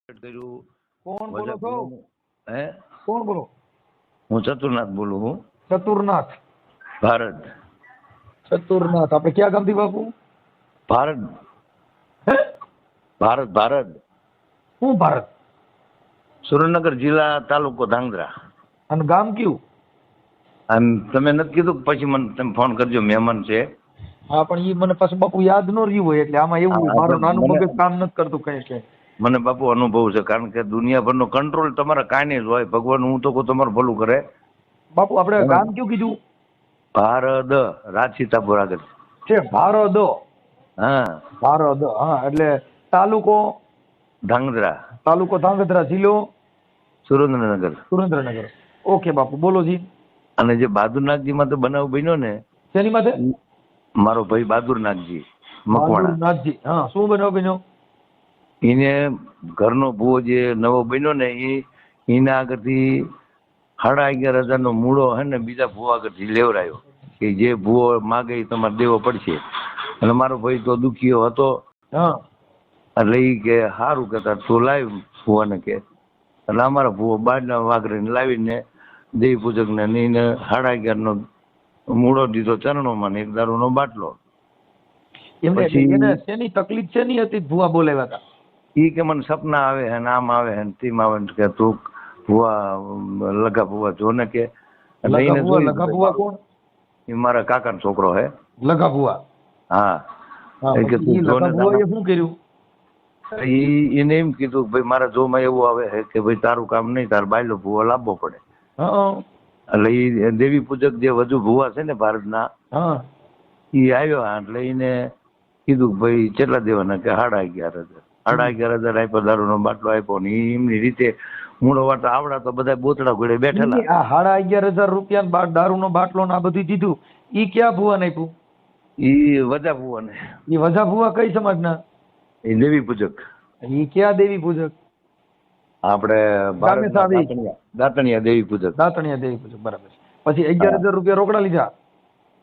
કર્યું કોણ બોલો વજન છો? હે કોણ બોલો? હું ચતુરનાથ બોલું હું ચતુરનાથ. ભારત ચતુરનાથ આપણે ક્યાં ગામથી બાપુ? ભારત હે? ભારત ભારત શું ભારત? સુરેન્દ્રનગર જિલ્લા તાલુકો ધાંગધ્રા. અને ગામ કયું? આમ તમે નથી કીધું કે પછી મને તમે ફોન કરજો, મહેમાન છે. હા પણ ઈ મને પાછું બાપુ યાદ ન રહ્યું હોય એટલે આમાં એવું હોય, હા, મારું નાનું મને મગજ કામ નથી કરતું કઈ કે. મને બાપુ અનુભવ છે, કારણ કે દુનિયાભરનો કંટ્રોલ તમારા કાંઈ જ હોય. ભગવાન હું તો કહું તમારું ભલું કરે. બાપુ આપણે ગામ કયું કીધું? ભારત રાજસીતાપુર આગળ. છે ભારદ. હા, ભારદ, હા. એટલે તાલુકો? ધાંગધ્રા, તાલુકો ધાંગધ્રા, જિલ્લો સુરેન્દ્રનગર. સુરેન્દ્રનગર. ઓકે બાપુ, બોલો જી. અને જે બહાદુરનાથજીમાં તો બનાવ બન્યો ને, શેની માથે? મારો ભાઈ બહાદુરનાથજી મકવાણા, બહાદુરનાથજી. હા, શું બનાવ બન્યો? એને ઘરનો ભૂવો જે નવો બન્યો ને એના આગળથી 11,500 નો મૂળો હે ને બીજા ભૂવા આગળથી લેવરાયો કે જે ભૂવો માગે એ તમારે દેવો પડશે. અને મારો ભાઈ તો દુખીયો હતો, હા. એટલે એ કે સારું કહેતા તું લાવ ભૂવાને કે. એટલે અમારા ભૂવો બારના વાઘરીને લાવીને દેવી પૂજકને એને 11,500 નો મૂળો દીધો ચરણોમાં ને 1 દારૂનો બાટલો. એમને પછી એને શેની તકલીફ શેની હતી? ભૂવા બોલાવ્યા હતા? ઈ કે મને સપના આવે હે ને આમ આવે હે ને તેમ આવે ને કે તું ભૂવા લગા ભૂવા જો ને કે. એટલે એને જોયું લગા ભૂવા કોણ? એ મારા કાકાનો છોકરો હે. લગા ભૂવા. હા, હા, એ કે પછી તું ઈ જો લગા ને ભૂવાએ શું કર્યું? એને એમ કીધું કે ભાઈ મારા જોમાં એવું આવે છે કે ભાઈ તારું કામ નહીં, તાર બાયલો ભૂવો લાવવો પડે. હા. એટલે એ દેવી પૂજક જે વધુ ભૂવા છે ને ભારતના, હા. એ આવ્યો. એટલે એને કીધું કે ભાઈ કેટલા દેવાના? કે 11,500. 11,500 આપ્યો, દારૂનો બાટલો આપ્યો ને એમની રીતે મૂળો વાટો આવડા તો બધા બોતડા ઘોડે બેઠેલા. આ 11,500 રૂપિયા દારૂનો બાટલો ને આ બધું દીધું, ઈ ક્યાં ભૂવા નાખ્યું? ઈ વજા ભુવાને. ઈ વજા ભૂવા કઈ સમાજના? એ દેવી પૂજક. ઈ ક્યાં દેવી પૂજક? આપણે ભારતના દાતણિયા દેવી પૂજક. દાતણિયા દેવી પૂજક, બરાબર. પછી 11,000 રૂપિયા રોકડા લીધા?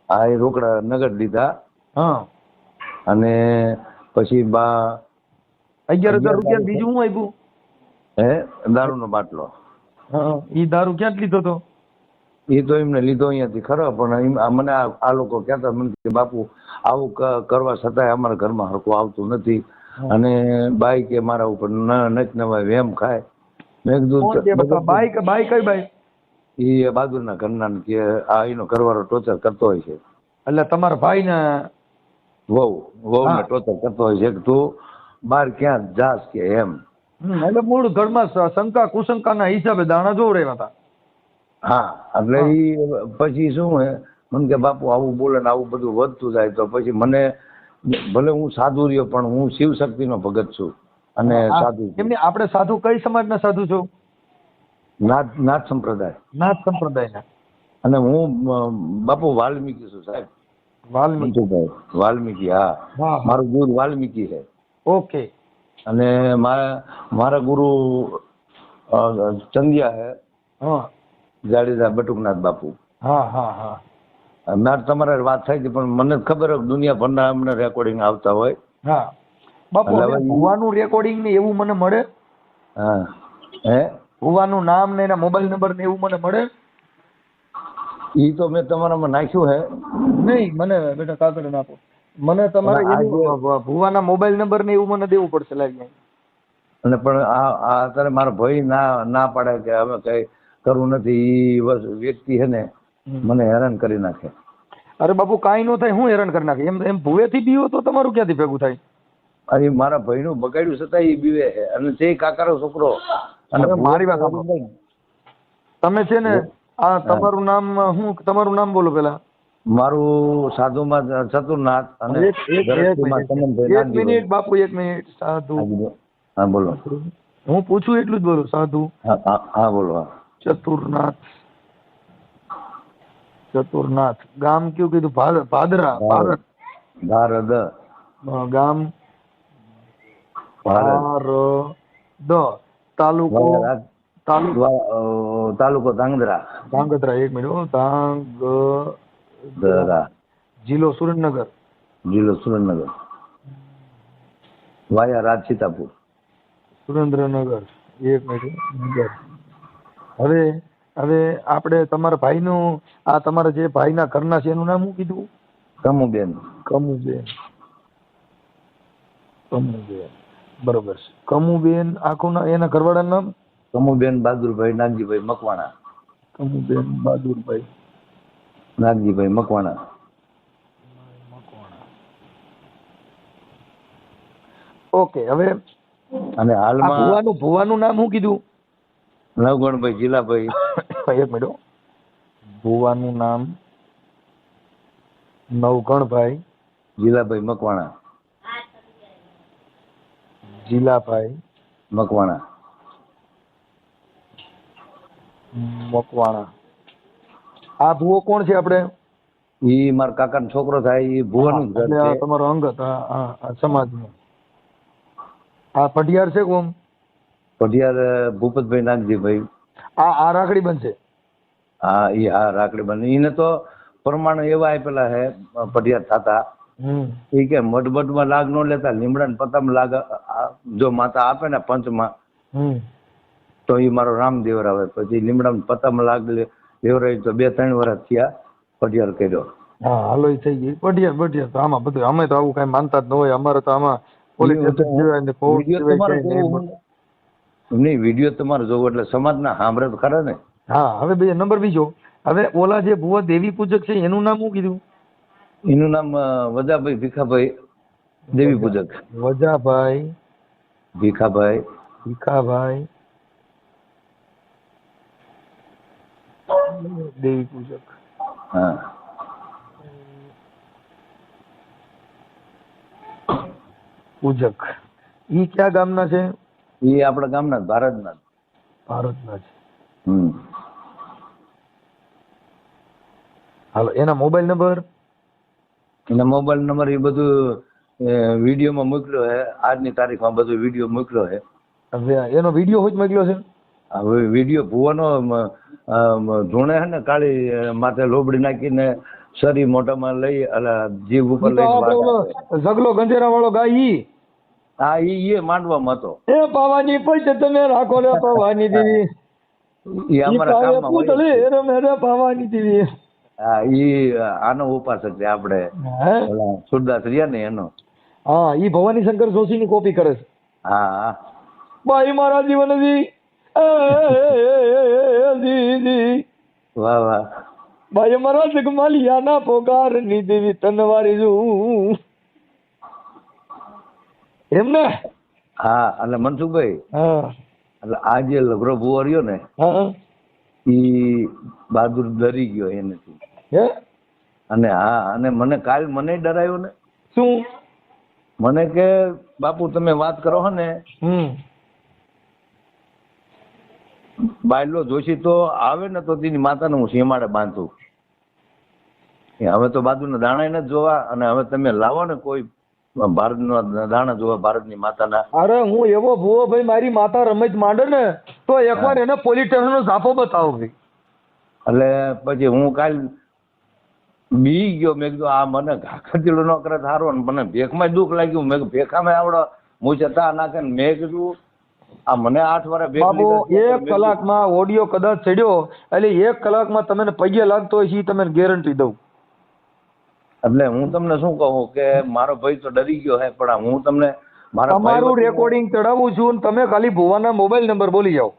હા, એ રોકડા નગદ લીધા. હા. અને પછી 11,000 રૂપિયા બીજું શું આપ્યું? હે દારૂનો બાટલો. હા. ઈ દારૂ ક્યાંથી લીધો તો? એ તો એમને લીધો અહીંયાથી ખરો, પણ મને આ લોકો કહેતા મને કે બાપુ આવું કરવા છતાંય અમારા ઘરમાં હરખું આવતું નથી. અને બાઈ કે મારા ઉપર નવા વેમ ખાય. મેં કીધું બાઈ કઈ બાઈ? એ બહાદુરના ઘરના કે આ એનો ઘરવાળો ટોર્ચર કરતો હોય છે. એટલે તમારા ભાઈ ને વહુ ને ટોર્ચર કરતો હોય છે કે તું બહાર ક્યાં જાસ કે એમ. એટલે મૂળ ઘરમાં શંકા કુશંકાના હિસાબે દાણા જોવડાવ્યા હતા. હા, એટલે એ પછી શું હે મને કે બાપુ આવું બોલે ને આવું બધું વધતું જાય તો પછી મને ભલે હું સાધુ રહ્યો પણ હું શિવ શક્તિનો ભગત છું. અને સાધુ એમને આપણે સાધુ કઈ સમાજના સાધુ છો? નાથ સંપ્રદાય. નાથ સંપ્રદાયના. અને હું બાપુ વાલ્મીકી છું સાહેબ. વાલ્મીકી? વાલ્મીકી, હા. મારું ગુરુ વાલ્મીકી છે. ઓકે. અને મારા ગુરુ ચંદિયા હે. હા. જાડેજા બટુકનાથ બાપુ. હા હા હા. મારે તમારે વાત થઈ હતી પણ મને ખબર હોય દુનિયાભરના અમને રેકોર્ડિંગ આવતા હોય. હા બાપુ, ભુવાનું રેકોર્ડિંગ ને એવું મને મળે? હા. હે ભુવાનું નામ ને એના મોબાઈલ નંબર ને એવું મને મળે? ઈ તો મેં તમારામાં નાખ્યું હે. નહીં, મને બેટા કાગળ નાખો. મને તમારે ભુવાના મોબાઈલ નંબર ને એવું મને દેવું પડશે લાગી. અને પણ આ અત્યારે મારો ભાઈ ના પાડે કે હવે કઈ કરવું નથી. ઈ વ્યક્તિ છે ને મને હેરાન કરી નાખે. અરે બાપુ કાંઈ ન થાય, હું હેરાન કરી નાખે? એમ ભુવેથી બીવો તો તમારું ક્યાંથી ભેગું થાય? અરે મારા ભાઈનું બગાડ્યું છતાં એ બીવે છે. અને તે કાકાનો છોકરો. અને મારી વાત સાંભળો, તમે છે ને આ તમારું નામ શું? તમારું નામ બોલો પેલા. મારું સાધુમાં ચતુરનાથ. અને એક મિનિટ બાપુ, એક મિનિટ. સાધુ. હા બોલો. હું પૂછું એટલું જ બોલું. સાધુ. હા બોલો. ચતુરનાથ. ચતુરનાથ. ગામ કયું કીધું? ભાદરા. ભારત. ગામ ભારદ. તાલુકો ધાંગધ્રા. ધાંગધ્રા. એક મિનિટ. ધાંગધ્રા. જિલ્લો સુરેન્દ્રનગર. વાયા રાજસીતાપુર. સુરેન્દ્રનગર. એક મિનિટ નગર. હવે હવે આપણે તમારા ભાઈનું આ તમારા જે ભાઈના ઘરના છે એનું નામ શું કીધું? કમુબેન. કમુબેન. કમુબેન બરોબર છે. કમુબેન આખું નામ એના ઘરવાળાનું નામ? કમુબેન બહાદુરભાઈ નાગજીભાઈ મકવાણા. કમુબેન બહાદુરભાઈ નાગજીભાઈ મકવાણા. મકવાણા. ઓકે. હવે અને હાલમાં ભુવાનું નામ શું કીધું? નવગણભાઈ જીલાભાઈ. એક મિનિટ હો. ભુવાનું નામ નવગણભાઈ જીલાભાઈ મકવાણા. જીલાભાઈ મકવાણા. મકવાણા. આ ભુવો કોણ છે આપણે? ઈ મારા કાકાનો છોકરો થાય, ઈ ભુવાનું જ ઘર એટલે આ છે. તમારો અંગત આ સમાજનો. આ પઢિયાર છે કોમ? પઢિયાર ભૂપતભાઈ નાગજીભાઈ. આ રાખડી બનશે? હા ઈ હા રાખડી બને. ઈને તો પ્રમાણ એવા આપેલા હે પઢિયાર થતા. ઈ કે મઢમાં લાગ ન લેતા, લીમડા ને પતામ લાગ જો માતા આપે ને પંચમાં તો ઈ મારો રામ દેવરાવે. પછી લીમડા પતામ લાગ દેવરાય તો 2-3 વર્ષ થયા પઢિયાર કર્યો. હા હાલો ઈ થઈ ગઈ પઢિયાર. તો આમાં બધું અમે તો આવું કઈ માનતા જ ન હોય. અમારે તો આમાં પોલીસ સ્ટેશન જેવાય ને કોર્ટ જેવાય નહીં. વિડીયો તમારે જોવો એટલે સમાજના સાંભળે તો ખરા ને. હા. હવે બે નંબર બીજો. હવે ઓલા જે ભુવા દેવી પૂજક છે એનું નામ શું કીધું? એનું નામ વજાભાઈ ભીખાભાઈ દેવી પૂજક. વજાભાઈ ભીખાભાઈ દેવી પૂજક. હા. પૂજક. ઈ કયા ગામના છે? એ આપણા ગામના ભારતના. ભારતના છે. હાલો એના મોબાઈલ નંબર? એના મોબાઈલ નંબર એ બધું વિડીયોમાં મોકલ્યો છે. આજની તારીખમાં બધું વિડીયો મોકલ્યો છે. હવે એનો વિડીયો જ મોકલ્યો છે? હવે વિડીયો ભુવાનો ધૂણે છે ને કાળી માથે લોબડી નાખીને શરી મોઢામાં લઈ જીવ ઉપર લઈ ઝગલો ગંજેરા વાળો ગાય ઈ? હા ઈ માંડવામાં હતો. એ પાવાની પૈસે તમે રાખો ને પાવાની દેવી. ઈ અમારા ગામમાં પૂતળી પાવાની દેવી. હા ઈ આનો ઉપાસક છે આપણે સુરદાસ રહ્યા ને એનો. હા ઈ ભવાની શંકર જોશી ની કોપી કરે છે. હા ભાઈ મારા જીવન વાહ વાહ. ભાઈ મારા જગમાલિયા ના પોકાર ની દેવી તનવારી જુ એમ ને. હા એટલે મનસુખભાઈ એટલે આ જે લગરો ભુવો રહ્યો ને ઈ બહાદુર ડરી ગયો એનાથી. અને હા અને મને કાલ મને ડરાયો ને. શું? મને કે બાપુ તમે વાત કરો ને બાયલો જોશી તો આવે ને તો તેની માતાને હું સીમાડે બાંધું. હવે તો બાજુના દાણા નથી જોવા અને હવે તમે લાવો ને કોઈ ભારતના દાણા જોવા ભારતની માતાના. અરે હું એવો ભૂવો ભાઈ મારી માતા રમત માંડે ને તો એકવાર એને પોલીસ સ્ટેશનનો ઝાપો બતાવો ભાઈ. એટલે પછી હું કાલ બી ગયો. મેં કીધું આ મને ખતીડો ન કરે સારો ને મને ભેખમાં દુઃખ લાગ્યું. મેં ભેખામાં આવડો મૂછે તા નાખે ને મેં કીધું આ મને 8 વર્ષ બાબુ 1 કલાકમાં ઓડિયો કદાચ ચડ્યો એટલે 1 કલાકમાં તમને પગે લાગતો હોય છે તમને ગેરંટી દઉં. એટલે હું તમને શું કહું કે મારો ભાઈ તો ડરી ગયો હે પણ હું તમને તમારું રેકોર્ડિંગ ચડાવું છું તમે ખાલી ભુવાના મોબાઈલ નંબર બોલી જાઓ.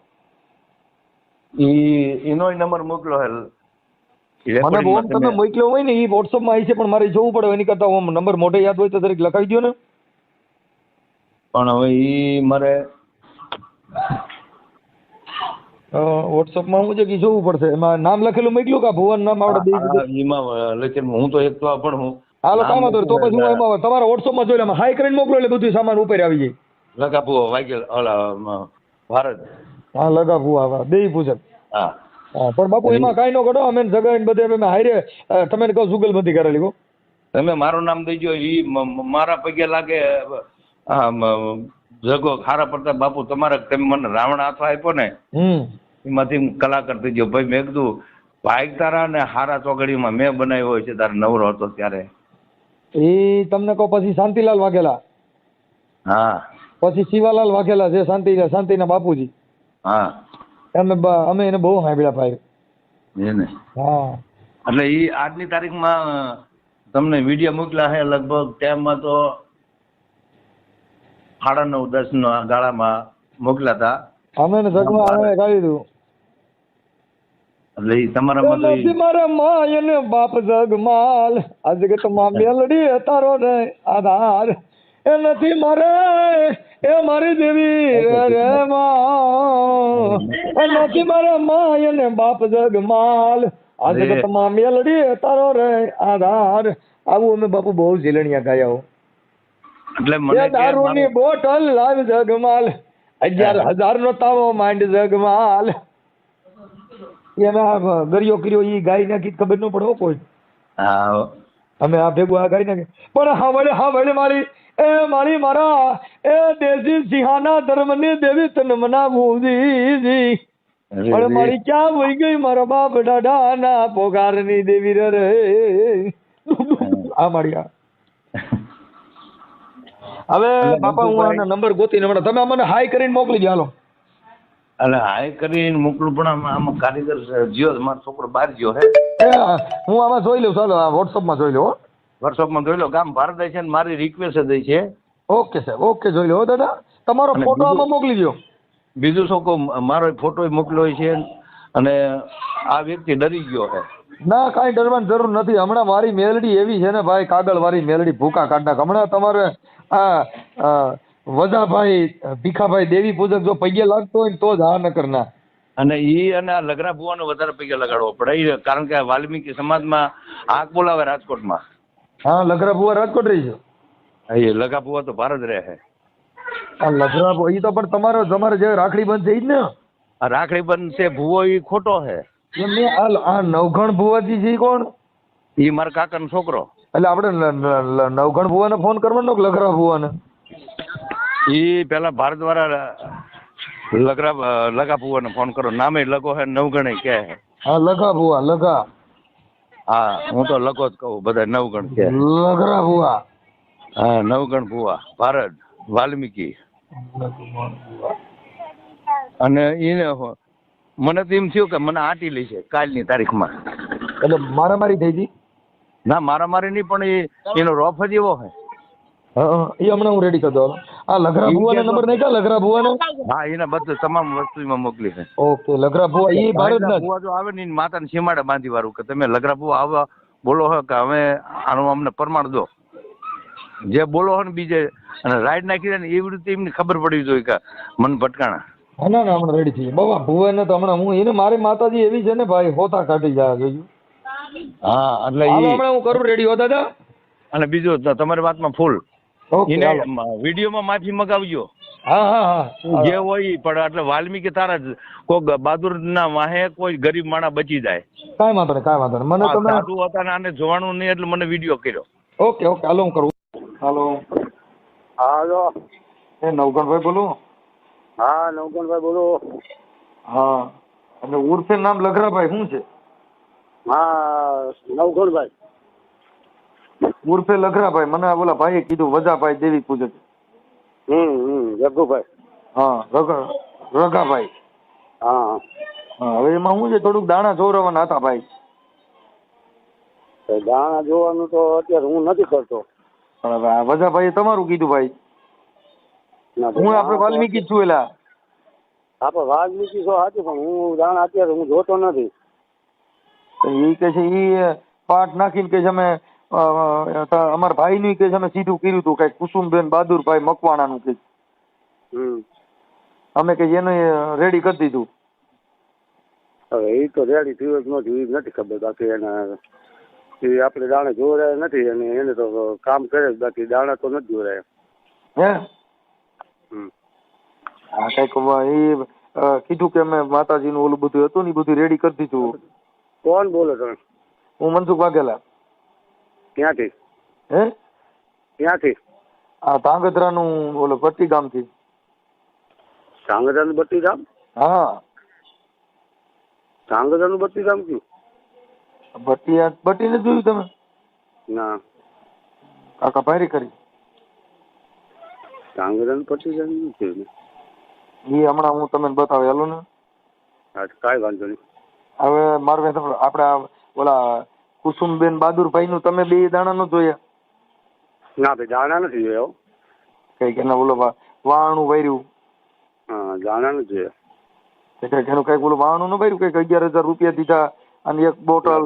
એનો નંબર મોકલો હે મને બોમ તમે મોકલ્યો હોય ને એ WhatsApp માં આવી છે પણ મારે જોવું પડે એની કરતા ઓમ નંબર મોઢે યાદ હોય તો દરેક લખાઈ દો ને. પણ હવે ઈ મારે WhatsApp માં હું છે કે જોવું પડશે. એમાં નામ લખેલું મોકલ્યું કે ભુવન નામ આવડે દે એમાં લખેલું હું તો એક તો પણ હું હાલો કામ હતો તો પછી હું એમાં તમારા WhatsApp માં જોઈ લઉં હાઈ કરીને મોકલો એટલે બધું સામાન ઉપર આવી જાય. લગાપુ વાગેલ ઓલા ભારત. હા લગાપુ આવા દેવી પૂજક. હા પણ બાપુ એમાં કાઈ નો કરો અમે જગાઈને બધે અમે હાઈરે તમે કહો જુગલબંધી કરેલી કહો. તમે મારું નામ દઈજો ઈ મારા પગે લાગે જગો ખારા પડતા બાપુ તમારે તમે મને રાવણ હાથો આપ્યો ને એમાંથી કલાકાર થઈ ગયો ભાઈ. મેં કીધું ભાઈ તારા ને હારા ચોકડીમાં મેં બનાવ્યો હોય છે તારે નવરો હતો ત્યારે. એ તમને કહો પછી શાંતિલાલ વાઘેલા. હા પછી શિવાલાલ વાઘેલા છે શાંતિના બાપુજી, હા અમે એને બહુ સાંભળ્યા ભાઈ. એને હા એટલે એ આજની તારીખમાં તમને વિડીયો મોકલ્યા છે લગભગ ટાઈમમાં તો 9:30-10 ગાળામાં મોકલ્યા હતા. અમે ને જગમાં અમે ગાવી દઉં. એટલે એ તમારામાં તો નથી મારા માય ને બાપ જગમાલ આ જગતમાં મેલડી તારો રે આધાર એ નથી મારે એ મારી દેવી રે માં એ નથી મારા માય ને બાપ જગમાલ આ જગતમાં મેલડી તારો રે આધાર. આવું અમે બાપુ બહુ ઝીલણિયા ગાયા હો. એટલે મને દારૂની બોટલ લાવ જગમાલ 11,000 નો તાવો માંડ જગમાલ. એના ગરિયો કર્યો ઈ ગાય નાખી ખબર ન પડે કોઈ. હા અમે આ ભેગું આ ગાઈ નાખી પણ હા મારી એ મારી મારા એ દેશી સિંહાના ધર્મની દેવી તન મનાવું જી પણ મારી ક્યાં વહી ગઈ મારા બાપ દાદાના પોગારની દેવી રે આ મારી આ. હવે બાપા હું આનો નંબર ગોતીને હમણાં તમે અમને હાઈ કરીને મોકલી દો હાલો. એટલે હાઈ કરીને મોકલું પણ આમાં કારીગર જ્યો મારો છોકરો બહાર ગયો હે. હું આમાં જોઈ લઉં ચાલો વોટ્સઅપમાં જોઈ લો. વોટ્સઅપમાં જોઈ લો ગામ ભારત છે ને મારી રિક્વેસ્ટ જ છે. ઓકે સર ઓકે જોઈ લો દાદા તમારો ફોટો આમાં મોકલી દો. બીજું શું કહું મારો ફોટો મોકલ્યો છે અને આ વ્યક્તિ ડરી ગયો છે. ના કાંઈ ડરવાની જરૂર નથી. હમણાં મારી મેલડી એવી છે ને ભાઈ કાગળ વાળી મેલડી ભૂકા કાઢ નાખ. હમણાં તમારે આ વજાભાઈ ભીખાભાઈ દેવી પૂજક જો પૈયે લાગતો હોય ને તો જ હા નકર ના. અને ઈ અને આ લગરા ભુવાનો વધારે પૈસા લગાડવો પડે કારણ કે વાલ્મીકી સમાજમાં આંખ બોલાવે રાજકોટમાં. હા લગરા ભુવા રાજકોટ રહી છે. એ લગા ભુવા તો ભારત રહે છે. આ લગરા ભુવા ઈ તો પણ તમારે જે રાખડી બંધ છે ઈ જ ને. આ રાખડી બંધ છે ભુવો ઈ ખોટો છે. એમને આ નવઘણ ભુવાજી છે ઈ કોણ? ઈ મારા કાકાનો છોકરો. એટલે આપણે નવઘણ ભુવાને ફોન કરવાનો કે લગરા ભુવાને? ઈ પેલા ભારત વાળા લગા ભુવાને ફોન કરો. નામે લગો હે નવગણે કે હે. હા લગા ભુવા લગા. હા હું તો લગો જ કહું બધા નવગણ કે લગરા ભુવા. હા નવગણ ભુવા ભારત વાલ્મીકી. અને એને મને તો એમ થયું કે મને આંટી લે છે કાલની તારીખમાં. એટલે મારામારી થઈ હતી? ના મારામારી નહીં પણ એનો રોફ જ એવો છે. હા એ હમણાં હું રેડી કરી દઉં. આ લગરા ભુવાના નંબર નહીં કા લગરા ભુવાને? હા એના બધું તમામ વસ્તુમાં મોકલી છે. ઓકે લગરા ભુવા એ ભારતના ભુવા જો આવે ને માતાને સીમાડે બાંધી વાળું કે તમે લગરા ભુવા આવા બોલો હો કે હવે આનું અમને પ્રમાણ દો જે બોલો હો ને બીજે અને રાઈડ નાખી દે ને એવી રીતે એમને ખબર પડવી જોઈએ કે મન ભટકાણા. ના હમણાં રેડી થઈ બાબા ભુવાને તો હમણાં હું એને મારી માતાજી એવી છે ને ભાઈ હોતા કાઢી જાય જોયું. હા એટલે હમણાં હું કરું રેડી હો દાદા. અને બીજું તમારી વાતમાં ફૂલ એને વિડીયોમાં માફી મગાવજો. હા જે હોય પણ એટલે વાલ્મીકી તારા જ કોઈ બહાદુર ના વાહે કોઈ ગરીબ માણસ બચી જાય. કાંઈ વાંધો નહીં મને તમે સાધુ હતા ને આને જોવાનું નહીં એટલે મને વિડીયો કર્યો. ઓકે હાલો હું કરું. હાલો હાલો એ નવગણભાઈ બોલું? હા નવગણભાઈ બોલો. હા અને ઉર્ફે નામ લગરાભાઈ શું છે? હા નવગણભાઈ ઉર્ફે લગરાભાઈ. મને બોલા ભાઈએ કીધું વજાભાઈ દેવી પૂજક. જગ્ગુભાઈ. હા રઘાભાઈ. હા હા હવે એમાં શું છે થોડુંક દાણા જોરવાના હતા ભાઈ. દાણા જોવાનું તો અત્યારે હું નથી કરતો. પણ હવે આ વજાભાઈએ તમારું કીધું ભાઈ. હું આપણે વાલ્મીકી જ છું. એલા આપણે વાલ્મીકી છો સાચું પણ હું દાણા અત્યારે હું જોતો નથી. એ કે છે એ પાઠ નાખીને કે છે અમે અમારા ભાઈ નું કે છે અમે સીધું કર્યું હતું કઈ કુસુમબેન બહાદુરભાઈ મકવાણાનું કે અમે કે એને રેડી કરી દીધું. હવે એ તો રેડી થયું જ નથી એ નથી ખબર. બાકી એને એ આપણે દાણા જોરાય નથી અને એને તો કામ કરે જ બાકી દાણા તો નથી જોરાય. હે હા કઈક એ કીધું કે અમે માતાજીનું ઓલું બધું હતું ને એ બધું રેડી કરી દીધું. કોણ બોલો તમે? હું મનસુખ વાઘેલા. ક્યાંથી? હે ક્યાંથી? આ ધાંગધ્રાનું ઓલો ભટ્ટી ગામથી. ધાંગધ્રાનું ભટ્ટી ગામ? હા ધાંગધ્રાનું ભટ્ટી ગામ કયું? ભટ્ટી ને જોયું તમે? ના કાકા ભારી કરી. ટાંગરણ પછી જ નથી ને. એ હમણાં હું તમને બતાવે હાલો ને. હા તો કાંઈ વાંધો નહીં. હવે મારે આપણે ઓલા કુસુમબેન બહાદુરભાઈ નું તમે બે દાણા નો જોયા? ના ભાઈ દાણા નથી જોયા. કઈક એના ઓલો વાણું વાર્યું. હા દાણા નથી જોયા. કઈક એનું કઈક ઓલું વાણું નું વાર્યું, કઈક 11,000 રૂપિયા દીધા અને એક બોટલ.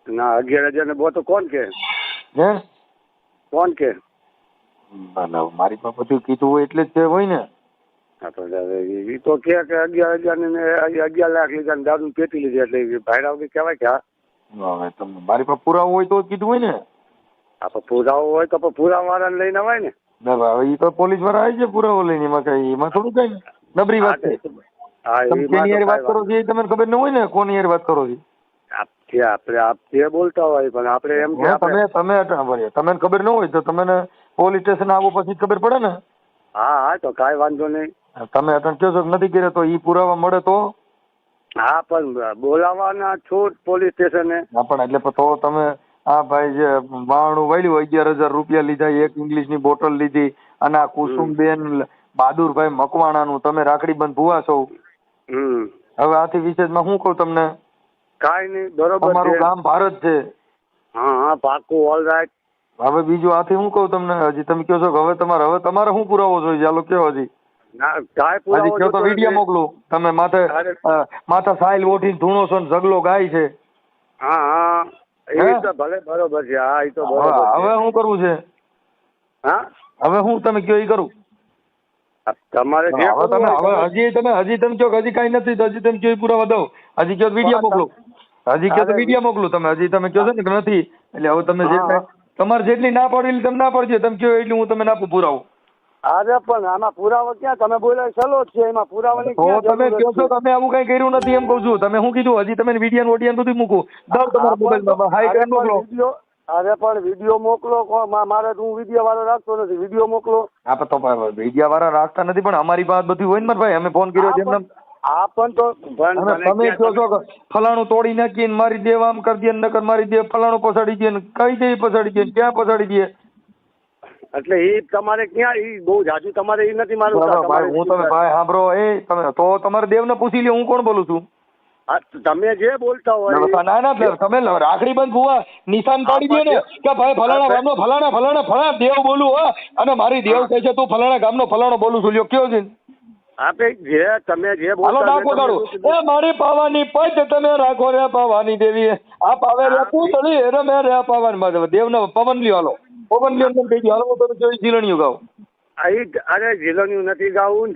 ના 11,000 ને બોટલ કોણ કે? હે કોણ કે? મારી પાસે બધું કીધું હોય એટલે જ હોય ને. હા તો એ તો કે 11,000 ને 11 લાખ લીધા ને દારૂ પેટી લીધી એટલે ભાઈરાવ બી કહેવાય કે હા. તમે મારી પાસે પુરાવો હોય તો જ કીધું હોય ને. આ તો પુરાવો હોય તો પણ પુરાવા વાળાને લઈને અવાય ને. હવે એ તો પોલીસ વાળા આવી છે પુરાવો લઈને, એમાં કઈ એમાં થોડું કઈ નબળી વાત છે. તમે કેની યાર વાત કરો છો એ તમને ખબર ન હોય ને, કોની યાર વાત કરો છો આપણે બોલતા હોય પણ આપણે એમ કે તમને ખબર ન હોય તો તમને પોલીસ સ્ટેશન આવો પછી ખબર પડે ને. હા હા તો કાંઈ વાંધો નહીં. તમે અટણ કહો છો કે નથી કર્યા તો ઈ પુરાવા મળે તો? હા પણ બોલાવવાના છૂટ પોલીસ સ્ટેશને. હા પણ એટલે તો તમે આ ભાઈ જે વાણું વાળ્યું 11,000 રૂપિયા લીધા, એક ઇંગ્લિશ ની બોટલ લીધી, અને આ કુસુમબેન બહાદુરભાઈ મકવાણાનું તમે રાખડી બંધ ભૂવા છો. હવે આથી વિશેષમાં શું કહું તમને? કાંઈ નહીં, બરોબર. અમારું ગામ ભારત છે. હા હા પાકું, ઓલ રાઈટ. હવે બીજું આથી શું કહું તમને? હજી તમે કહો છો કે હવે તમારે શું પુરાવો જોઈએ? ચાલો કયો હજી. ના કાંઈ પુરાવો હજી કયો તો વિડીયો મોકલું. તમે માથા સાઈલ ઓઠીને ધૂણો છો ને ઝગલો ગાય છે. હા હા એ તો ભલે બરોબર છે. હા એ તો બરોબર. હવે શું કરવું છે? હા હવે હું તમે કયો એ કરું. તમારે જે હજી તમે કહો હજી કઈ નથી તો હજી તમે કયો પુરાવા દો. હજી કયો વિડીયો મોકલું. હજી કયો તો વિડીયો મોકલું. તમે કહો છો ને કે નથી, એટલે હવે તમે તમારે જેટલી ના પાડી તમે ના પાડજો. તમે કહો એટલું હું તમે નાખું પુરાવો. અરે પણ આમાં પુરાવો ક્યાં? તમે બોલ્યા ચલો જ છે, એમાં પુરાવાની તો તમે કહો છો તમે આવું કઈ કર્યું નથી એમ કહું છું. તમે શું કીધું? હજી તમે વિડીયો ઓડિયો બધું મૂકું દઉં તમારા મોબાઈલમાં. હાઈ કરી મોકલો. અરે પણ વિડીયો મોકલો. મારે હું વિડીયો વાળો રાખતો નથી, વિડીયો મોકલો. હા તો વિડીયો વાળા રાખતા નથી પણ અમારી પાસે બધું હોય ને મારા ભાઈ. અમે ફોન કર્યો છે આ પણ તો તમે કહો છો કે ફલાણું તોડી નાખીને મારી દેવ, આમ કરી દે, નકર મારી દેવ, ફલાણું પછાડી દે, કઈ દે પછાડી દે, ક્યાં પછાડી દે. એટલે એ તમારે ક્યાં એ બહુ જાજુ તમારે એ નથી મારું. હું તમે ભાઈ સાંભળો, એ તમે તો તમારે દેવને પૂછી લ્યો હું કોણ બોલું છું. તમે જે બોલતા હોય. ના તમે રાખડી બંધ ભુવા નિશાન પાડી દે ને કે ભાઈ ફલાણા ગામનો ફલાણા દેવ બોલું હો, અને મારી દેવ કહે છે તું ફલાણા ગામનો ફલાણો બોલું છું. લ્યો કયો છે આપે જે તમે જે બોલો નાખો કાઢું. એ મારી પાવાની પજ તમે રાખો રે પાવાની દેવી. આ પાવે રે પૂતળી રે મેં રે પાવાની દેવનો પવન લ્યો. હાલો પવન લ્યો કહી દો. હાલો તમે જોઈ જીલણીયું ગાવ. અરે જીલણીયું નથી ગાવું.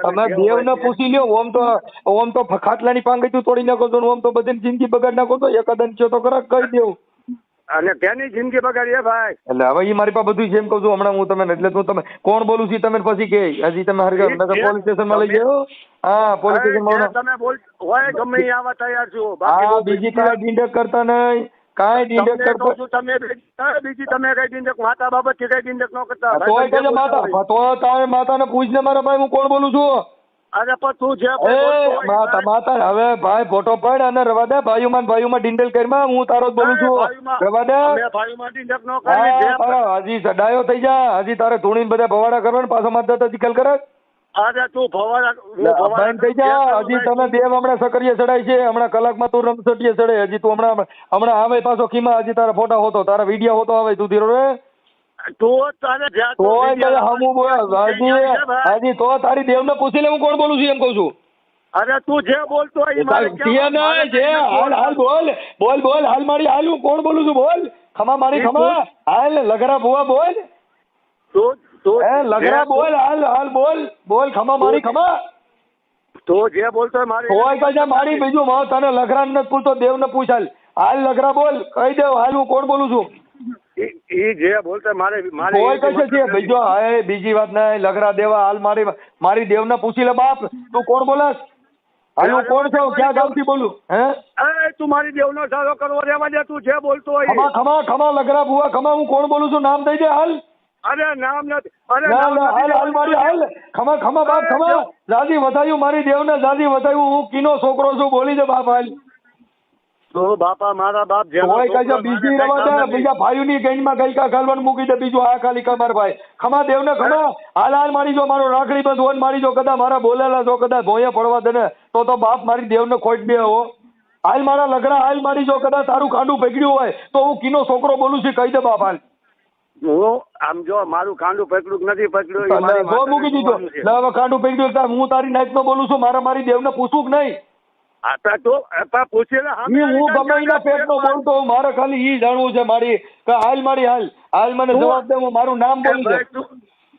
તમે દેવને પૂછી લ્યો. ઓમ તો ખાટલાની પાંગી તોડી નાખો છો, ઓમ તો બધી જિંદગી બગાડ નાખો છો. એકદમ કયો તો ખરા કહી દેવું. અને તેની જિંદગી બગાડીએ ભાઈ. એટલે હવે એ મારી પાસે બધું છે એમ કહું છું. હમણાં હું તમને એટલે તમે કોણ બોલું છું તમે પછી કે હજી તમે પોલીસ સ્ટેશનમાં લઈ જાઓ. હા પોલીસ સ્ટેશનમાં તમે બોલ હોય ગમે આવવા તૈયાર છો. હા બીજી કાંઈ ડીંડક કરતા નહીં. કાંઈ ડીંડક કરતા તમે બીજી તમે કઈ ડીંડક માતા બાબત કઈ ડીંડક ન કરતા. તોય કહેજો માતા તો તારે માતાને પૂછને મારા ભાઈ હું કોણ બોલું છું. અરે પણ તું જે માતા હવે ભાઈ ફોટો પડ અને રવા દે. ભાઈઓમાં ડીંડલ કરીમાં હું તારો જ બોલું છું. રવા દે. હજી સડાયો થઈ જા. હજી તારે ધૂણીને બધા ભવાડા કરવા ને પાછો માતા ચીકલ કરે. અરે તું ભવાડા થઈ જા. હજી તમે દેવ હમણાં સકરીએ ચડાય છે. હમણાં કલાકમાં તું રમસટીએ ચડે. હજી તું હમણાં આવે પાછો ખીમા. હજી તારા ફોટા હોતો, તારા વિડીયો હોતો આવે તું ધીરો રે. હજી તો તારી દેવને પૂછી લે હું કોણ બોલું છું એમ કઉ છું. અરે તું જે બોલતો હાલ બોલ હાલ મારી હાલ હું કોણ બોલું છું બોલ. ખમા મારી ખમા હાલ લગરા બુઆ બોલ. લગરા બોલ હાલ બોલ ખમા મારી ખમા. તો જે બોલતો મારી બીજું તને લગરા ને પૂછતો દેવ ને પૂછ. હાલ લગરા બોલ કહી દેવ હાલ હું કોણ બોલું છું. જે બોલતો બીજો બીજી વાત નહીં. લગરા દેવા હાલ મારી દેવને પૂછી લે બાપ. તું કોણ બોલસ? હાલ હું કોણ છું? ક્યાં ગામથી બોલું? હે તું મારી દેવનો સારો કરવો રહેવા દે. તું જે બોલતો હોય ખમા લગરા બુઆ ખમા હું કોણ બોલું છું નામ દઈ દે હાલ. અરે નામ નથી. હાલ મારી હાલ ખમા બાપ ખમા. જાજી વધાયું મારી દેવને જાજી વધાયું. હું કીનો છોકરો છું બોલી દે બાપ હાલ. તો બાપા મારા બાપ જેનો હોય કઈ છોકરો બીજી મારે રવા કઈ કામ દે નથી. બીજા ભાઈઓની ગઈમાં ગઈકા ગાલવાનું મૂકી દે બીજું આ ખાલી કમર ભાઈ ખમા દેવને ખમા હાલ મારી જો મારો રાખડી બંધ હોય ને મારી જો કદાચ મારા બોલેલા જો કદાચ ભોંયે પડવા દે ને તો બાપ મારી દેવને ખોટ દે હો હાલ મારા લગડા હાલ મારી જો કદાચ તારું ખાંડું પકડ્યું હોય તો હું કિનો છોકરો બોલું છું કહી દે બાપ હાલ હું આમ જો મારું કાંડું પકડ્યું કે નથી પકડ્યું એ મારી જો મૂકી દીધો માતાને જોવાનું છે. લે હવે ખાંડું પકડ્યું એટલે હું તારી નાઈટનો બોલું છું મારી દેવને પૂછું કે નહીં આતા તો આતા પૂછેલા સામે હું ગમે એના પેટનો બોલતો હોઉં, મારે ખાલી ઈ જાણવું છે મારી કે હાલ હાલ મને જવાબ દે હું મારું નામ બોલી દે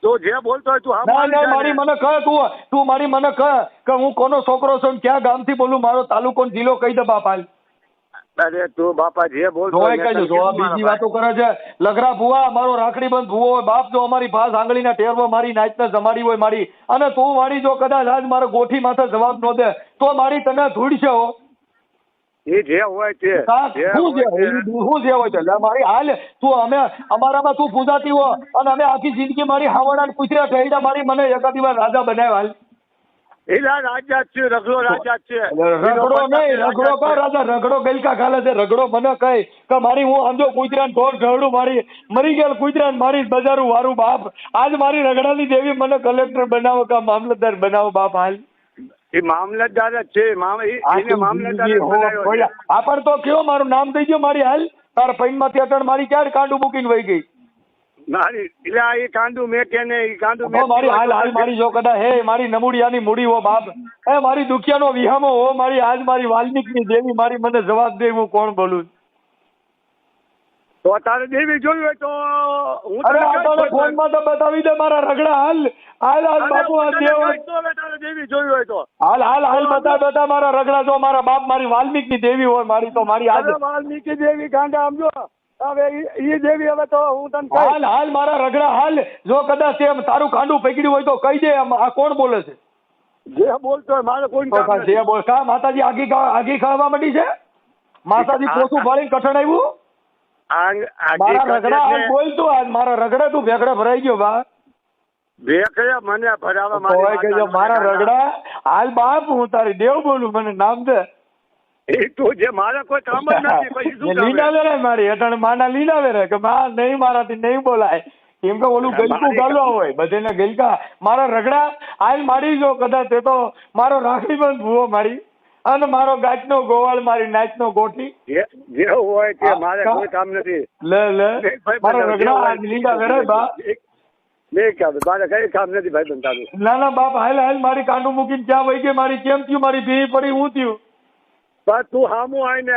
તું જે બોલતો હોય તું સામે ના આવી જા મારી ને. મને કહે તું મારી મને કહે કે હું કોનો છોકરો છું ને ક્યાં ગામથી બોલું મારો તાલુકો ને જિલ્લો કહી દે બાપ હાલ અરે તું બાપા જે બોલતો જોવાય હોય કહેજો મેં તને જો આ કીધું બીજી મારા વાતો કરે છે લગરા ભુવા મારો રાખડી બંધ ભુવો હોય બાપ જો અમારી ભાસ આંગળીના ટેરવો મારી નાચને જમાડી હોય મારી અને તું મારી જો કદાચ આજ મારો ગોઠી માથે જવાબ ન દે તો મારી તને ધૂળ છે હો ભાઈ. એ જે હોય તે જે શું હોય તે. જે હોય છે લે મારી હાલ તું અમે અમારામાં તું પૂજાતી હો અને અમે આખી જિંદગી મારી હાવડા પૂછ્યા ઠેડા મારી મને એકાદી વાર રાજા બનાવ્યા હાલ એલા રાજા જ છે રગડો રાજા જ છે રગડો નહીં રગડો કા રાજા રગડો ગલકા ખાલે છે રગડો મને કહે કે મારી હું સમજો કુતરાને ઢોર ઢળું મારી મરી ગયેલ કુતરાને મારી બજારું વારું બાપ આજ મારી રગડાની દેવી મને કલેક્ટર બનાવો કે મામલતદાર બનાવો બાપ હાલ એ મામલતદાર જ છે એને મામલતદાર જ બનાવ્યો છે. આ પણ તો કયો મારું નામ દઈ ગયો મારી હાલ તાર પૈનમાંથી અટણ મારી ક્યારે કાંડું મૂકીને વહી ગઈ મારી એટલે આ એ કાંડું મેં કે ને એ કાંડું મેં મારી હાલ મારી જો કદાચ હે મારી નમુડિયાની મૂડી હો બાપ હે મારી દુખિયાનો વિહામો હો મારી આજ મારી વાલ્મીકની દેવી મારી મને જવાબ દે હું કોણ બોલું તો તારે દેવી જોયું હોય તો હું અરે તને આ તો કહીશ. ફોનમાં તો બતાવી દે મારા રગડા હાલ અરે બાપુ આ હું તને દેવ કહીશ તો હવે તારે દેવી જોયું હોય તો હાલ બતા મારા રગડા જો મારા બાપ મારી વાલ્મીકની દેવી હોય મારી તો મારી આજ અરે વાલ્મીકી દેવી ગાંડા આમ જો હવે ઈ દેવી હવે તો હું તને કહીશ. હાલ મારા રગડા હાલ જો કદાચ તેમ તારું ખાંડું પકડ્યું હોય તો કહી દે આ કોણ બોલે છે જે બોલતો હોય મારે કોઈ તો કા જે બોલ કા માતાજી આગી ખાવા માંડી છે માતાજી પોસું ફાળીને કઠણ આવ્યું મારા રગડા હાલ બોલ તું આજ મારા રગડા તું ભેગડા ભરાઈ ગયો બા મને ભરાવા હોય કે જો મારા રગડા હાલ બાપ હું તારી દેવ બોલું મને નામ દે એ તું જે મારે કોઈ કામ જ નથી પછી શું કામ લીલા વેરે મારી અટાણે માના લીલા વેરે કે માં નહીં મારાથી નહીં બોલાય કેમ કે ઓલું ગલકું ગાલવા હોય બધેને ગલકા મારા રગડા હાલ મારી જો કદાચ તે તો મારો રાખડી બંધ ભૂવો મારી અને મારો ગાંઠનો ગોવાળ મારી નાચનો ગોઠી જે હોય તે મારે કોઈ કામ નથી લે મારો રગડા હાલ લીલા વેરે બા મેં ક્યાં મારે કઈ કામ નથી ભાઈ બન તારું ના બાપ હાલ મારી કાંડું મૂકીને ક્યાં વહી ગઈ મારી કેમ થયું મારી ભી પડી હું થયું બસ તું હામું આવીને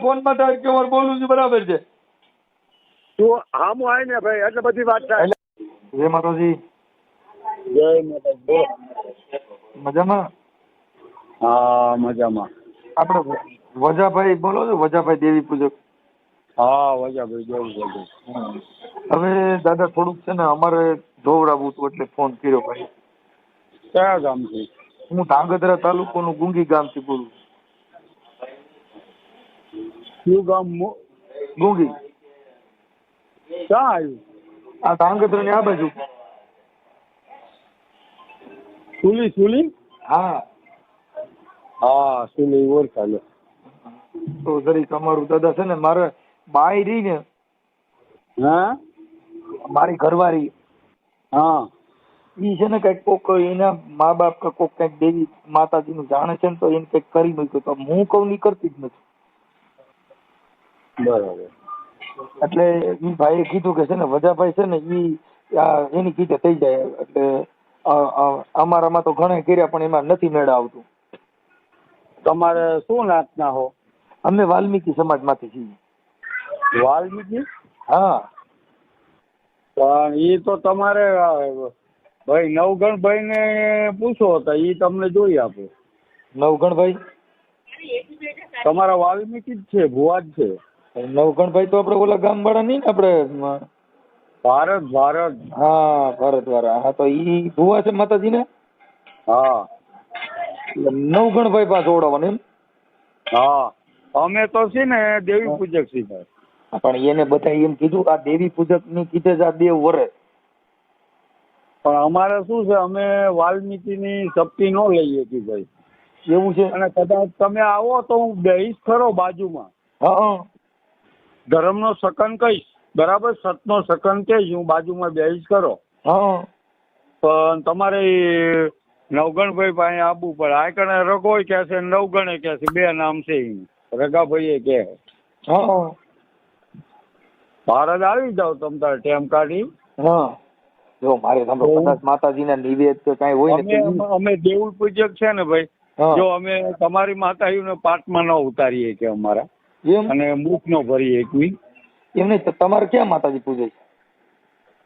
ફોનમાં બોલું છું બરાબર છે તું હામું આવીને ભાઈ એટલે બધી વાત થાય. જય માતાજી જય માતા મજામાં હા મજામાં આપણે વજાભાઈ બોલો છો વજાભાઈ દેવી પૂજક હા વજાભાઈ જવું હવે દાદા થોડુંક છે ને અમારે જોવડાવવું હતું એટલે ફોન કર્યો ભાઈ કયા ગામથી હું ધાંગધ્રા તાલુકોનું ગુંગી ગામથી બોલું શું ગામ ગુંગી ક્યાં આવ્યું આ ધાંગધ્રા ની આ બાજુ સુલી હા હા સુલી ઓળખાલો તો જરીક અમારું દાદા છે ને મારે બાઈ રહી ને હા મારી ઘરવાળી હા ઈ છે ને કઈક કોક એના મા બાપ કે કોક કઈક દેવી માતાજી નું જાણે છે ને તો એને કઈક કરી મૂક્યું તો હું કઉ ની કરતી જ નથી બરાબર એટલે ઈ ભાઈએ કીધું કે છે ને વજાભાઈ છે ને ઈ એની કીધે થઈ જાય એટલે અમારામાં તો ઘણા કર્યા પણ એમાં નથી મેળા આવતું. તમારે શું નાતના હો? અમે વાલ્મીકી સમાજ માંથી છીએ. વાલ્મીકી? હા પણ ઈ તો તમારે ભાઈ નવગણભાઈ ને પૂછો તો ઈ તમને જોઈ આપે. નવગણભાઈ તમારા વાલ્મીકી જ છે, ભુવા જ છે. નવગણભાઈ તો આપડે ઓલા ગામ વાળા નહીં ને આપડે ભારત હા ભારત વાળા. હા તો ઈ ભુવા છે માતાજી ને. હા નવગણભાઈ પાસે ઓળાવવાનું એમ. હા અમે તો છે ને દેવી પૂજક છીએ. પણ એને બધા એમ કીધું આ દેવી પૂજક ની કીધે જ આ દેવ વરે. પણ અમારે શું છે અમે વાલ્મીકી ની શક્તિ ન લઈએ કે ભાઈ. એવું છે? અને કદાચ તમે આવો તો હું બેહીશ ખરો બાજુમાં, હા ધર્મનો સકન કહીશ, બરાબર, સતનો સકન કહીશ, હું બાજુમાં બેહીશ ખરો. હા પણ તમારે નવગણભાઈ પાસે આવવું પડે. આ કણે રઘોય કહે છે, નવગણે કહે છે, બે નામ છે ઈ. રઘાભાઈએ કહે હા બહાર જ આવી જાવ તમ તારે ટેમ કાઢી. હા જો મારે સાંભળો, કદાચ માતાજીના નિવેદ કે કાંઈ હોય ને તો અમે દેઉળ પૂજક છે ને ભાઈ, હા. જો અમે તમારી માતાજીને પાઠમાં ન ઉતારીએ કે અમારા, એમ અને મુખ ન ભરીએ એકવી. એમ નહીં તો તમારે ક્યાં માતાજી પૂજે છે?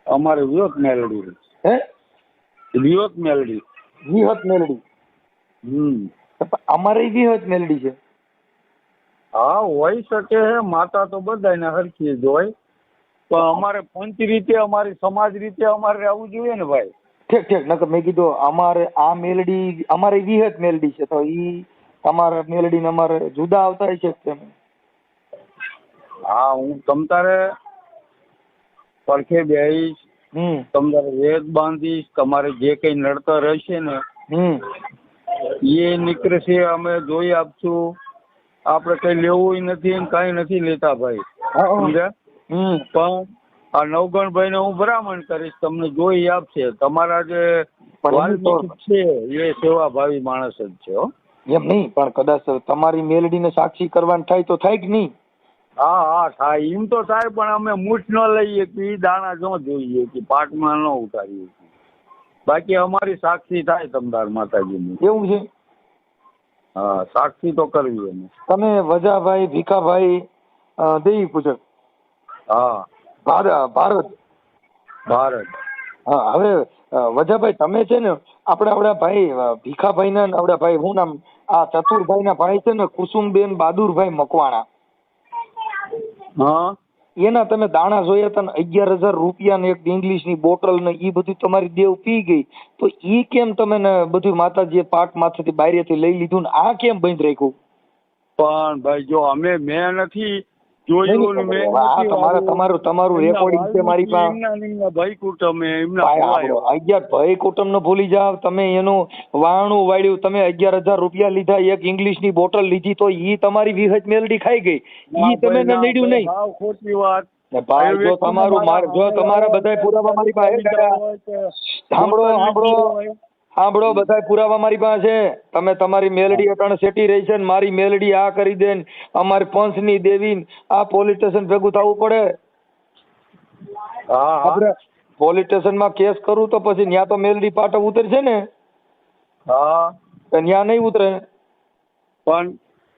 અમારે વિયોત મેલડી, હે વિયોત મેલડી. વિહત મેલડી? અમારે વિહત મેલડી છે. હા હોય શકે હે, માતા તો બધાને હરખી જ હોય, પણ અમારે પંચ રીતે, અમારી સમાજ રીતે અમારે રહેવું જોઈએ ને ભાઈ. ઠીક ઠીક, નકર મેં કીધું અમારે આ મેલડી, અમારે વિહત મેલડી છે, તો ઈ તમારા મેલડી ને અમારે જુદા આવતા હોય છે કેમ? હા હું તમ તારે પડખે બેહીશ, તમ તારે વેદ બાંધીશ, તમારે જે કઈ નડતર હશે ને એ નીકળશે, અમે જોઈ આપશું. આપણે કઈ લેવું નથી ને કઈ નથી લેતા ભાઈ, સમજ્યા? પણ આ નવગણભાઈ ને હું ભરામણ કરીશ, તમને જોઈ આપશે. તમારા જે વાલ્મીકી છે એ સેવાભાવી માણસ જ છે હો. એમ નહીં, પણ કદાચ તમારી મેલડીને સાક્ષી કરવાનું થાય તો થાય કે નહીં? હા હા થાય, એમ તો થાય, પણ અમે મૂઠ ન લઈએ કે ઈ દાણા ન જોઈએ કે પાટમાં ન ઉતારીએ. બાકી અમારી સાક્ષી થાય તમતાર માતાજીની. એવું છે? હા સાક્ષી તો કરવી અમે. તમે વજાભાઈ, ભીખાભાઈ દેવી પૂજક? હા ભારત. હા હવે વજાભાઈ તમે છે ને આપડા ભાઈ ભીખાભાઈ ના આપડા ભાઈ શું નામ, આ ચતુરભાઈ ના ભાઈ છે ને કુસુમબેન બહાદુરભાઈ મકવાણા, હા એના તમે દાણા જોયા હતા ને 11,000 રૂપિયા ને એક ઇંગ્લિશ ની બોટલ ને ઈ બધું તમારી દેવ પી ગઈ, તો ઈ કેમ તમે ને બધું માતાજીએ પાટ માથેથી બારીએથી લઈ લીધું ને આ કેમ બંધ રાખ્યું? પણ ભાઈ જો મેં નથી જોયું ને તમારું રેકોર્ડિંગ છે મારી પાસે. એમના ભાઈ કુટુંબ ભાઈ કુટુંબ નો ભૂલી જાવ તમે, એનું વાણું વાળ્યું, તમે 11,000 રૂપિયા લીધા, એક ઇંગ્લિશ ની બોટલ લીધી, તો ઈ તમારી વિહત મેલડી ખાઈ ગઈ, ઈ તમે નડ્યું નહીં. ખોટી વાત ભાઈ જો તમારા બધા પુરાવા મારી પાસે, સાંભળો બધા પુરાવા મારી પાસે છે. તમે તમારી મેલડી અટાણે સેટી રહી છે ને મારી મેલડી આ કરી દે ને અમારી પંચ ની દેવી, આ પોલીસ સ્ટેશન ભેગું થવું પડે. આપણે પોલીસ સ્ટેશન માં કેસ કરું તો પછી ન્યા તો મેલડી પાટો ઉતરશે ને? હા ન્યા નહીં ઉતરે. પણ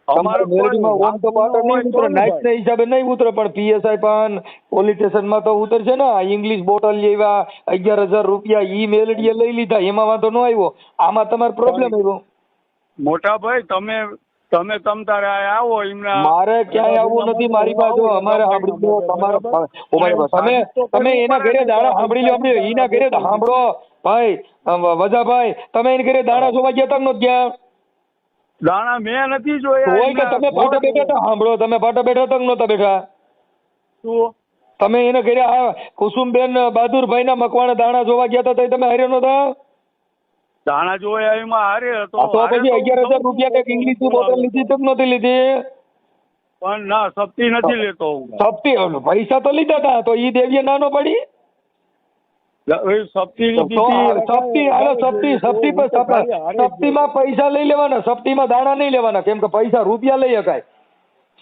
અમારે મેલડીમાં ઓમ તો પાટો નહીં ઉતરે, નાઇટ ના હિસાબે નહીં ઉતરે, પણ પીએસઆઈ પણ પોલીસ સ્ટેશન માં તો ઉતરશે ને. ઇંગ્લિશ બોટલ લેવા 11,000 રૂપિયા ઈ મેલડીએ લઈ લીધા, એમાં વાંધો ન આવ્યો, આમાં તમારો પ્રોબ્લેમ આવ્યો. મોટા ભાઈ તમે તમ તારે આવો એમના. મારે ક્યાંય આવવું નથી, મારી પાસે અમારે સાંભળી લો, તમારા તમે એના ઘરે દાણા સાંભળી લો, આપણે એના ઘરે સાંભળો ભાઈ વજાભાઈ, તમે એના ઘરે દાણા જોવા ગયા તા નહોતા ગયા? દાણા મેં નથી જોયા. હોય કે તમે પાટો બેઠા હતા? સાંભળો, તમે પાટો બેઠા હતા કે નહોતા બેઠા? શું તમે એના ઘરે કુસુમબેન બહાદુરભાઈ ના મકવાણા દાણા જોવા ગયા હતા, તમે હારે નહોતા? દાણા જોયા એમાં હારે હતો. તો પછી 11,000 રૂપિયા કઈક ઇંગ્લિશ ની બોટલ લીધી તો નહોતી લીધી? પણ ના સપ્તી નથી લેતો. સપ્તી પૈસા તો લીધા હતા, તો ઈ દેવીએ નાનો પડી? સપ્તીમાં પૈસા લઈ લેવાના, સપ્તીમાં દાણા નહીં લેવાના, કેમ કે પૈસા રૂપિયા લઈ શકાય.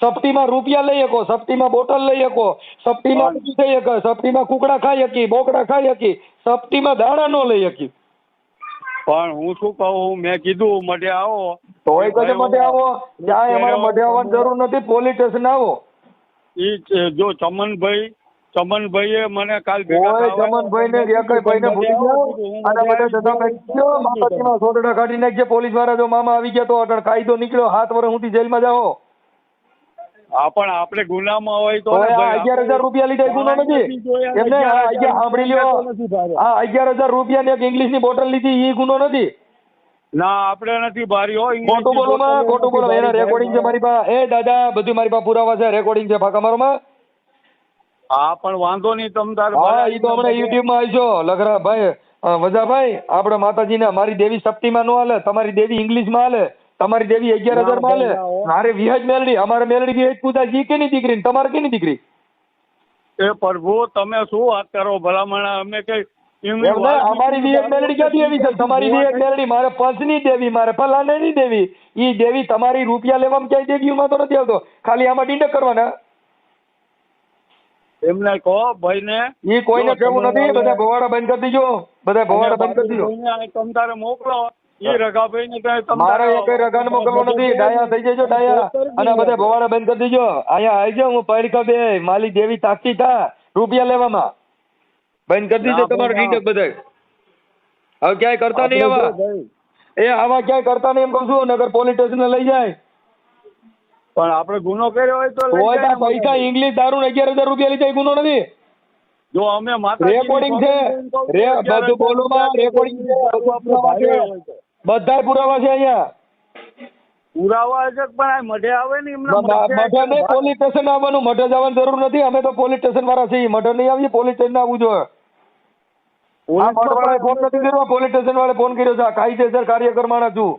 સપ્તીમાં રૂપિયા લઈ શકો, સપ્તીમાં બોટલ લઈ શકો, સપ્તીમાં બધું થઈ શકે, સપ્તીમાં કુકડા ખાઈ શકી, બોકડા ખાઈ શકી, સપ્તીમાં દાણા ન લઈ શકી. પણ હું શું કહું, મેં કીધું મઢે આવો તોય કદે મઢે આવો, ક્યાંય અમારે મઢે આવવાની જરૂર નથી, પોલીસ સ્ટેશન આવો. ઈ જો ચમનભાઈએ મને કાલ ચમનભાઈ ને રેકભાઈ ને ભૂલી જાઓ, અને બધા દાદા માતાજીમાં સોદડા કાઢી નાખજે. પોલીસ વાળા જો મામા આવી ગયા તો અટણ કાયદો નીકળ્યો, 7 વર્ષ સુધી જેલમાં જાઓ. હા પણ આપણે ગુનામાં હોય તો 11,000 રૂપિયા લીધા ગુનો નથી એમને. સાંભળી લ્યો, 11,000 રૂપિયા ને એક ઇંગ્લિશ ની બોટલ લીધી, એ ગુનો નથી. ના આપણે નથી ભારી હોય. ખોટું બોલો માં, ખોટું બોલો. એના રેકોર્ડિંગ છે મારી પાસે. એ દાદા બધું મારી પાસે પુરાવા છે, રેકોર્ડિંગ છે ફાકા મારો માં. હા પણ વાંધો નહીં તમ તાર. હા એ તો હમણાં યુટ્યુબ માં આવજો લખરા ભાઈ વજાભાઈ. આપણે માતાજી ને મારી દેવી સપ્તીમાં નો હાલે, તમારી દેવી ઇંગ્લિશ માં હાલે. તમારી દેવી 11,000 માં લે. મારે વિહજ મેલડી, અમારે મેલડી વિહજ પૂજા જી કેની દીકરી ને તમારે કેની દીકરી? એ પ્રભુ તમે શું વાત કરો ભલામણ? અમે કઈ એમની એમ નહીં, અમારી વિહજ મેલડી ક્યાંથી એવી છે? તમારી વિહજ મેલડી મારે પંચની દેવી, મારે ફલાણાની દેવી. ઈ દેવી તમારી રૂપિયા લેવામાં ક્યાંય દેવીઓમાં તો નથી આવતો, ખાલી આમાં ડીંડક કરવાના. એમને કહો ભાઈ ને ઈ કોઈને કેવું નથી. બધા ભવાડા બંધ કરી દીજો, બધા ભવાડા બંધ કરી દીજો. તમ તારે મોકલો એ રઘાભાઈ ને મારે કઈ રગાન મોકલવો નથી. ડાયા થઈ જજો ડાયા, અને બધા ભવાડા બંધ કરી દીજો. અહીંયા આવી જાઓ, હું પૈડકા બે માલી દેવી તાકતી થા રૂપિયા લેવામાં. બંધ કરી દીજો તમારું ડીંડક બધા. હવે ક્યાંય કરતા નહીં આવા, એ આવા ક્યાંય કરતા નહીં એમ કહું છું. નગર પોલીસ સ્ટેશન લઈ જાય. પણ આપણે ગુનો કર્યો હોય તો લઈ હોય જાય તો પૈસા ઇંગ્લિશ દારૂ 11,000 રૂપિયા લીધા, એ ગુનો નથી. જો અમે માતાજીની રેકોર્ડિંગ છે, બધું બોલવામાં રેકોર્ડિંગ છે, બધા પુરાવા છે અહીંયા. પુરાવા છે પણ આ મઢે આવે ને એમના મઢે નહીં, પોલીસ સ્ટેશન આવવાનું. મઢે જવાની જરૂર નથી, અમે તો પોલીસ સ્ટેશન વાળા છીએ. મઢે નહીં આવીએ, પોલીસ સ્ટેશન આવવું જોઈએ. આ મઢ વાળાએ ફોન નથી કર્યો, પોલીસ સ્ટેશન વાળે ફોન કર્યો છે. આ કાયદેસર કાર્યકર માણસ છું.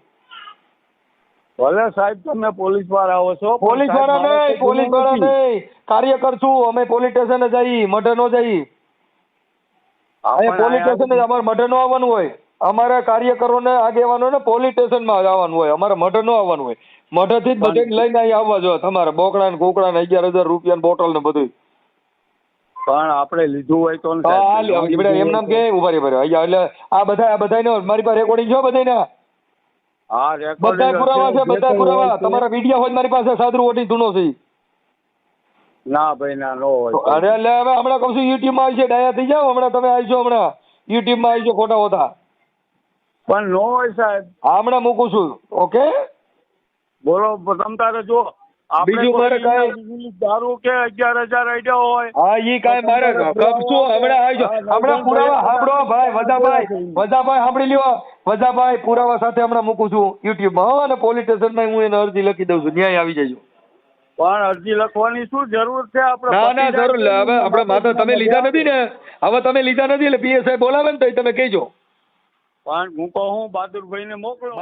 ભલે સાહેબ તમે પોલીસ વાળા આવો છો, પોલીસ વાળા નહીં, પોલીસ વાળા નહીં, કાર્યકર છું અમે. પોલીસ સ્ટેશન જઈ, મઢે નો જઈ. પોલીસ સ્ટેશન અમારે મઢે નો આવવાનું હોય. અમારા કાર્યકરોને આગેવાનોને પોલીસ સ્ટેશનમાં આવવાનું હોય, અમારે મઢે નો આવવાનું હોય. મઢેથી જ બધે લઈને અહીં આવવા જોઈએ તમારે. બોકડા ને કુકડા ને 11,000 રૂપિયા બોટલ ને બધું. પણ આપણે લીધું હોય તો એમ નામ કે ઉભા રે એટલે આ બધા મારી પાસે રેકોર્ડિંગ છે બધાના. બધા પુરાવા છે, બધા પુરાવા. તમારા વિડીયો હોય મારી પાસે, સાદરું ઓટી ધૂનો છે. ના ભાઈ ના, નો હોય. અરે એટલે હવે હમણાં કહું છું યુટ્યુબ માં આવી છે, ડાયા થઈ જાવ હમણાં. તમે આવી છો હમણાં યુટ્યુબ માં આવી છો ખોટા હોતા. પણ નો હોય સાહેબ. હમણાં મૂકું છું. ઓકે બોલો તમ તારે જો બીજું મારે કાંઈ દારૂ કે 11,000 આઈડિયા હોય. હા ઈ કાંઈ મારે કબશું હમણાં આવી જાઓ. હમણાં પુરાવા સાંભળો ભાઈ વજાભાઈ સાંભળી લ્યો. વજાભાઈ પુરાવા સાથે હમણાં મૂકું છું યુટ્યુબ માં. અને પોલીસ સ્ટેશનમાં હું એને અરજી લખી દઉં છું, ન્યાય આવી જજો. પણ અરજી લખવાની શું જરૂર છે? આપણે ના જરૂર. હવે આપણે માત્ર તમે લીધા નથી ને, હવે તમે લીધા નથી એટલે પીએસઆઈ બોલાવે ને તો તમે કહેજો. પણ હું કહું બહાદુરભાઈ ને મોકલો.